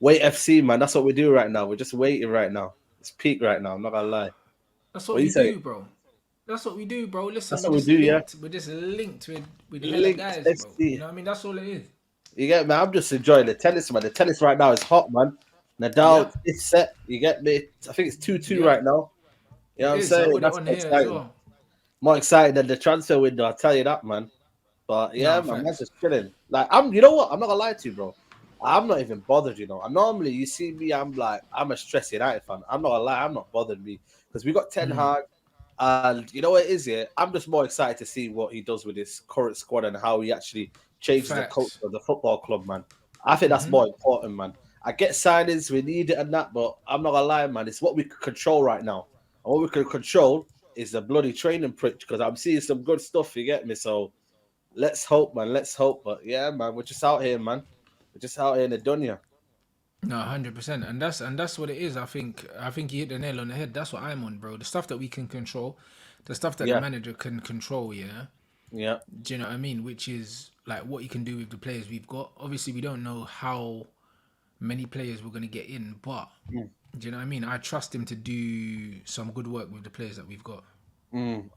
Wait FC, man. That's what we do right now. We're just waiting right now. It's peak right now. I'm not gonna lie. That's What what you we say? do, bro. That's what we do, bro. Listen, That's what we do, yeah. we're just linked with hella Linked guys, bro. You FC. know what I mean? That's all it is. You get me? I'm just enjoying the tennis, man. The tennis right now is hot, man. Nadal Yep. is set. You get me? I think it's 2-2 Yep. right now. You know It what I'm is. I saying? got it That's on more here as exciting. well. More exciting than the transfer window, I'll tell you that, man. But yeah, Nah, man, man's facts. just chilling. Like you know what? I'm not gonna lie to you, bro. I'm not even bothered, you know. I normally you see me, I'm like, I'm a stress United fan. I'm not gonna lie, I'm not bothered me because we got Ten Mm, Hag, and you know what it is here. I'm just more excited to see what he does with his current squad and how he actually changes the culture facts. of the football club, man. I think that's Mm-hmm. more important, man. I get signings, we need it and that, but I'm not gonna lie, man. It's what we can control right now, and what we can control is the bloody training pitch because I'm seeing some good stuff. You get me? So let's hope, man. Let's hope. But yeah, man, we're just out here, man. We're just out here in the dunya. No, 100%, and that's what it is. I think you hit the nail on the head. That's what I'm on, bro. The stuff that we can control, the stuff that the Yeah, manager can control. Yeah, yeah. do you know what I mean? Which is like what you can do with the players we've got. Obviously, we don't know how many players we're gonna get in, but Mm, do you know what I mean? I trust him to do some good work with the players that we've got.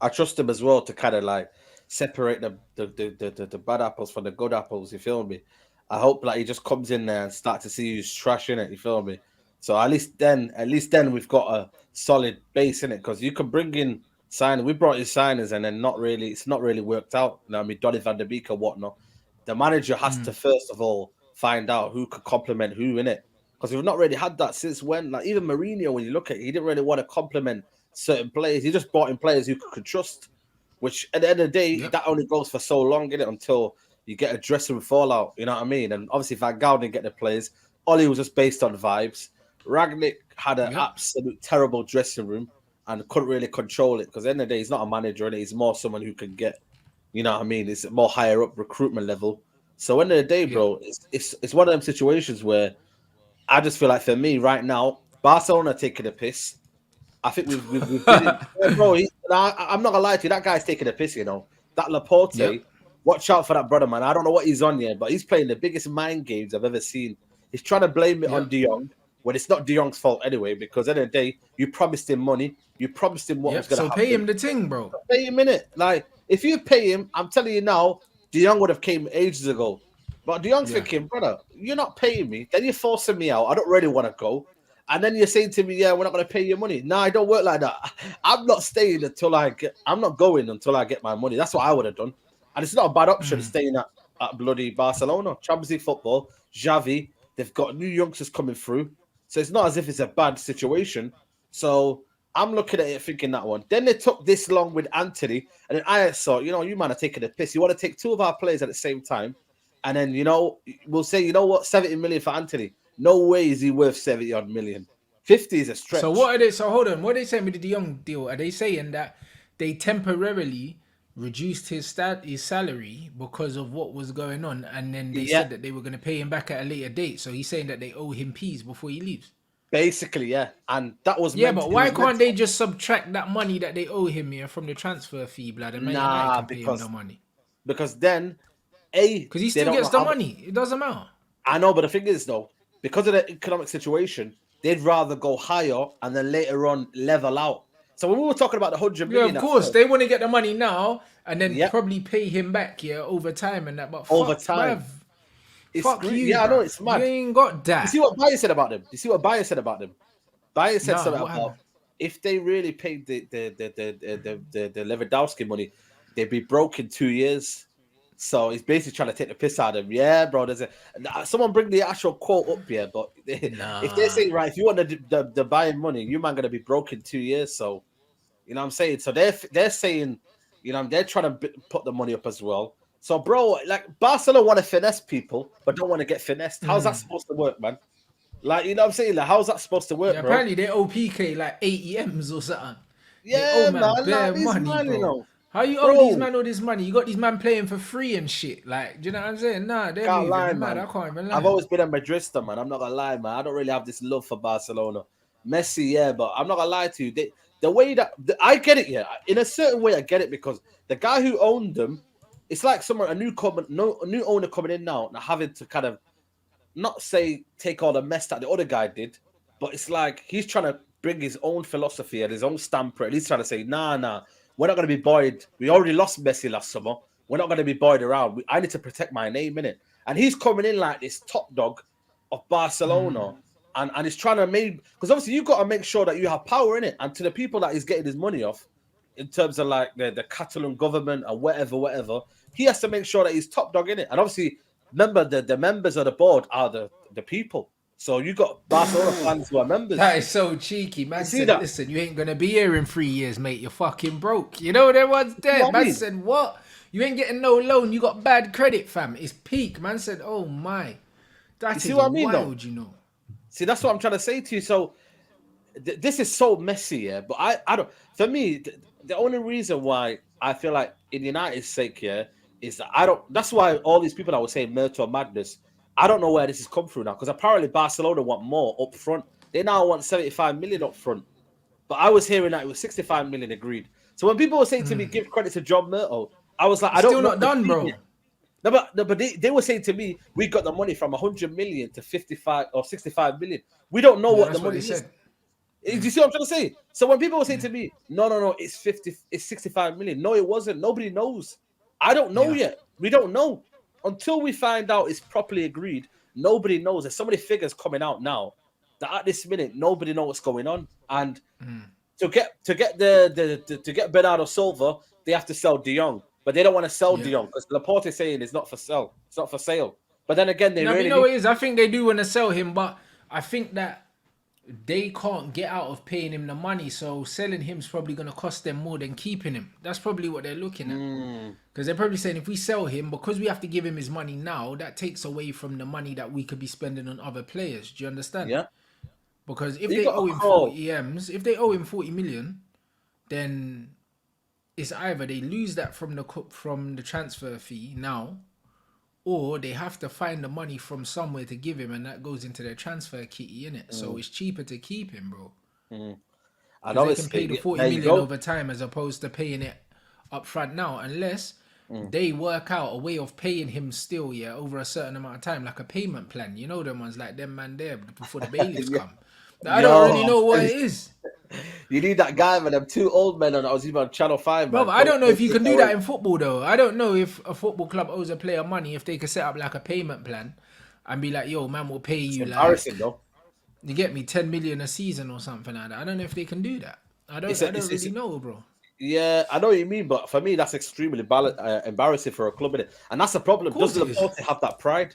I trust him as well to kind of like separate the bad apples from the good apples. You feel me? I hope like he just comes in there and start to see who's trash in it. You feel me? So at least then we've got a solid base in it because you can bring in signers. We brought in signers and then not really, it's not really worked out. You know, what I mean, Donny van der Beek or whatnot. The manager has to Mm. first of all find out who could complement who in it because we've not really had that since when. Like even Mourinho, when you look at it, he didn't really want to complement certain players. He just brought in players who could trust, which at the end of the day, Yep. that only goes for so long, innit? Until you get a dressing room fallout. You know what I mean? And obviously, Van Gaal didn't get the players. Ollie was just based on vibes. Ragnick had an Yep. absolute terrible dressing room and couldn't really control it because at the end of the day, he's not a manager, and he's more someone who can get, you know what I mean? It's more higher up recruitment level. So end of the day, Yep. bro, it's one of them situations where I just feel like for me right now, Barcelona are taking a piss. I think we've been in, yeah, bro. I'm not gonna lie to you. That guy's taking a piss. You know that Laporte. Yep. Watch out for that brother, man. I don't know what he's on yet, but he's playing the biggest mind games I've ever seen. He's trying to blame it on Yep. De Jong when it's not De Jong's fault anyway. Because at the end of the day, you promised him money. You promised him what was Yep. gonna So pay happen. him the ting, bro. Pay him in it. Like if you pay him, I'm telling you now, De Jong would have came ages ago. But De Jong's Yeah. thinking, brother, you're not paying me. Then you're forcing me out. I don't really want to go. And then you're saying to me, yeah, we're not going to pay you money. No, I don't work like that. I'm not staying until I'm not going until I get my money. That's what I would have done. And it's not a bad option Mm. staying at bloody Barcelona. Champions League football, Xavi, they've got new youngsters coming through. So it's not as if it's a bad situation. So I'm looking at it thinking that one. Then they took this long with Anthony. And then I thought, you man are taking a piss. You want to take two of our players at the same time. And then, we'll say, you know what, 70 million for Anthony. No way is he worth 70 odd million. 50 is a So stretch. what are they? So hold on. What are they saying with the De Jong deal? Are they saying that they temporarily reduced his salary because of what was going on, and then they Yeah, said that they were going to pay him back at a later date? So he's saying that they owe him peas before he leaves. basically, yeah. And that was Yeah, meant, but it why was meant can't to, they just subtract that money that they owe him here from the transfer fee, blood, and Man United nah, can pay him the money? because then, A, Because he they still don't gets know the how much. money. It doesn't matter. I know, but the thing is, though, because of the economic situation, they'd rather go higher and then later on level out. So when we were talking about the 100 Yeah, million of at course. first, They want to get the money now and then yep, probably pay him back, yeah, over time and that. But over fuck, bruv. time. It's Fuck you, yeah, I know bruv. it's You mad. ain't got You see that. what Bayer said about them? You see what Bayer said about them? Bayer said Nah, something what about happened? if they really paid the Lewandowski money, they'd be broke in 2 years. So he's basically trying to take the piss out of him. Yeah, bro. Someone bring the actual quote up here, but if they're Nah. saying right, if you want the buying money, you man gonna be broke in 2 years. So you know what I'm saying. So they're saying, they're trying to put the money up as well. So bro, like Barcelona want to finesse people, but don't want to get finessed. How's that Mm. supposed to work, man? Like, you know what I'm saying? Like, how's that supposed to work, Yeah, bro? apparently they owe PK like 80 M's or something. They owe Yeah, man man. Like, bare this money, man, bro. How you owe these bro, man all this money? You got these man playing for free and shit. Like, do you know what I'm saying? Nah, they're can't lie, moving mad. man. I can't even I've lie. always been a Madrista, man. I'm not gonna lie, man. I don't really have this love for Barcelona. Messi, yeah, but I'm not gonna lie to you. The way that I get it, yeah, in a certain way, I get it because the guy who owned them, it's like someone a new owner coming in now and having to kind of not say take all the mess that the other guy did, but it's like he's trying to bring his own philosophy and his own stamp. He's trying to say, nah, we're not going to be buoyed. We already lost Messi last summer. We're not going to be buoyed around. I need to protect my name, innit? And he's coming in like this top dog of Barcelona. And he's trying to make, because obviously you've got to make sure that you have power in it. And to the people that he's getting his money off, in terms of like the Catalan government and whatever, he has to make sure that he's top dog in it. And obviously, remember the members of the board are the people. So you got Barcelona fans who are members. That is so cheeky. Man said, that? listen, you ain't going to be here in 3 years, mate. You're fucking broke. You know, there was dead. Man said, what? You ain't getting no loan. You got bad credit, fam. It's peak. Man said, oh my. That is wild, you know. See, that's what I'm trying to say to you. So this is so messy, yeah. But I don't. For me, the only reason why I feel like in United's sake, yeah, is that I don't. That's why all these people that were saying Murto madness, I don't know where this has come through now. Because apparently Barcelona want more up front. They now want 75 million up front. But I was hearing that it was 65 million agreed. So when people were saying to me, give credit to John Murto, I was like, I don't know. Still not done, bro. No, but they were saying to me, we got the money from 100 million to 55 or 65 million. We don't know what the money is. Do you see what I'm trying to say? So when people were saying to me, no, it's 65 million. No, it wasn't. Nobody knows. I don't know yet. We don't know. Until we find out it's properly agreed, nobody knows. There's so many figures coming out now that at this minute, nobody knows what's going on. And to get Bernardo Silva, they have to sell De Jong. But they don't want to sell De Jong because Laporte is saying it's not for sale. It's not for sale. But then again, they really... You know it is. I think they do want to sell him, but I think that they can't get out of paying him the money. So selling him's probably going to cost them more than keeping him. That's probably what they're looking at. Because they're probably saying if we sell him, because we have to give him his money now, that takes away from the money that we could be spending on other players. Do you understand? Yeah. Because if they owe him 40 M's, if they owe him 40 million, then... it's either they lose that from the transfer fee now, or they have to find the money from somewhere to give him, and that goes into their transfer kitty, innit? So it's cheaper to keep him, bro. And they can pay the 40 million over time as opposed to paying it up front now, unless they work out a way of paying him still, over a certain amount of time, like a payment plan. You know them ones like them man there before the bailiffs come. I don't really know what it is. You need that guy, man. Them two old men on. I was even on Channel 5, man. Bro, I don't know if you can do that in football, though. I don't know if a football club owes a player money, if they could set up like a payment plan and be like, yo, man, we'll pay you it's embarrassing, though. You get me 10 million a season or something like that. I don't know if they can do that. I don't really know, bro. Yeah, I know what you mean, but for me, that's extremely embarrassing for a club, innit? And that's the problem. Does Laporte have that pride?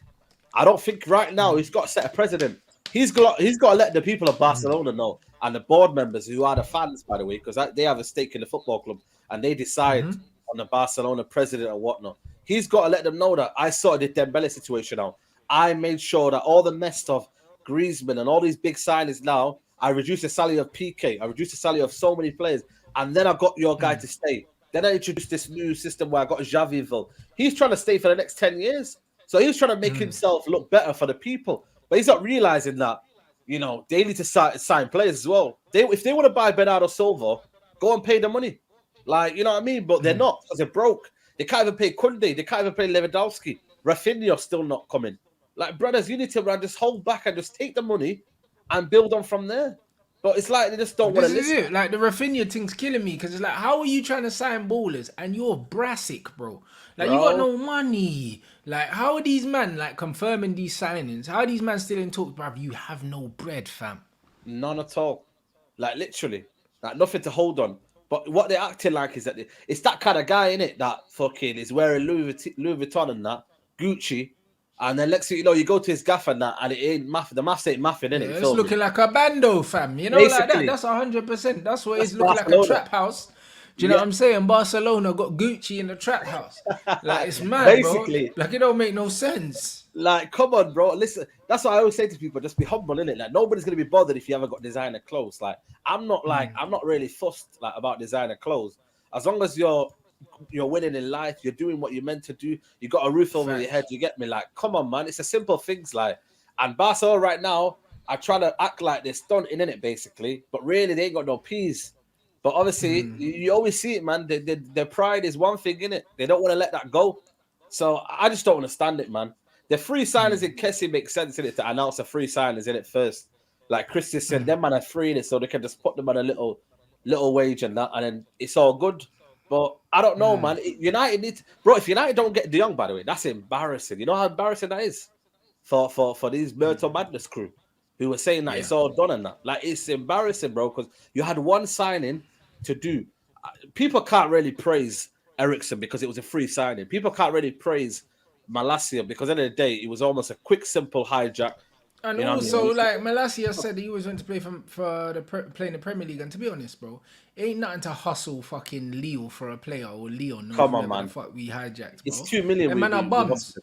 I don't think right now he's got to set a precedent. He's got to let the people of Barcelona know, and the board members who are the fans, by the way, because they have a stake in the football club and they decide on the Barcelona president or whatnot. He's got to let them know that I sorted the Dembele situation out. I made sure that all the mess of Griezmann and all these big signings now, I reduced the salary of PK, I reduced the salary of so many players, and then I got your guy to stay. Then I introduced this new system where I got Xavi involved. He's trying to stay for the next 10 years. So he's trying to make himself look better for the people. But he's not realizing that, they need to sign players as well. If they want to buy Bernardo Silva, go and pay the money. Like, you know what I mean? But they're not, because they're broke. They can't even pay Kunde. They can't even pay Lewandowski. Rafinha's still not coming. Like, brothers, you need to just hold back and just take the money and build on from there. But it's like they just don't want to listen. This is it. Like, the Rafinha thing's killing me, because it's like, how are you trying to sign ballers and you're brassic, bro? Like, you got no money. Like, how are these men, like, confirming these signings? How are these men still in talks, bruv? You have no bread, fam. None at all. Like, literally. Like, nothing to hold on. But what they're acting like is that it's that kind of guy, innit, that fucking is wearing Louis Vuitton and that, Gucci, and then next thing you know, you go to his gaff and that, and it ain't math. The maths ain't mathing, innit? It's looking like a bando, fam. You know, basically, like that. That's 100%. That's what it's looking like, a trap house. Do you know what I'm saying? Barcelona got Gucci in the trap house. Like, it's mad, basically, bro. Like, it don't make no sense. Like, come on, bro. Listen, that's what I always say to people. Just be humble, innit? Like, nobody's going to be bothered if you haven't got designer clothes. Like, I'm not really fussed like about designer clothes. As long as you're winning in life, you're doing what you're meant to do, you got a roof over your head, you get me? Like, come on, man. It's the simple things, like. And Barcelona right now are trying to act like they're stunting, in it, basically. But really, they ain't got no peas. But obviously, you always see it, man. Their pride is one thing, innit? They don't want to let that go. So I just don't understand it, man. The free signers in Kessie makes sense in it to announce the free signers in it first. Like Christian said, them man are free in it, so they can just put them on a little wage and that, and then it's all good. But I don't know, man. United need bro. If United don't get De Jong, by the way, that's embarrassing. You know how embarrassing that is for these Myrtle Madness crew who were saying that it's all done and that. Like it's embarrassing, bro, because you had one signing to do. People can't really praise Ericsson because it was a free signing. People can't really praise Malacia because at the end of the day, it was almost a quick, simple hijack. And you know also, what I mean? like Malacia said, he was going to play playing the Premier League. And to be honest, bro, it ain't nothing to hustle fucking Leo for a player or Leon or Come on, whoever man. the fuck we hijacked, bro. It's 2 million. And man are bums.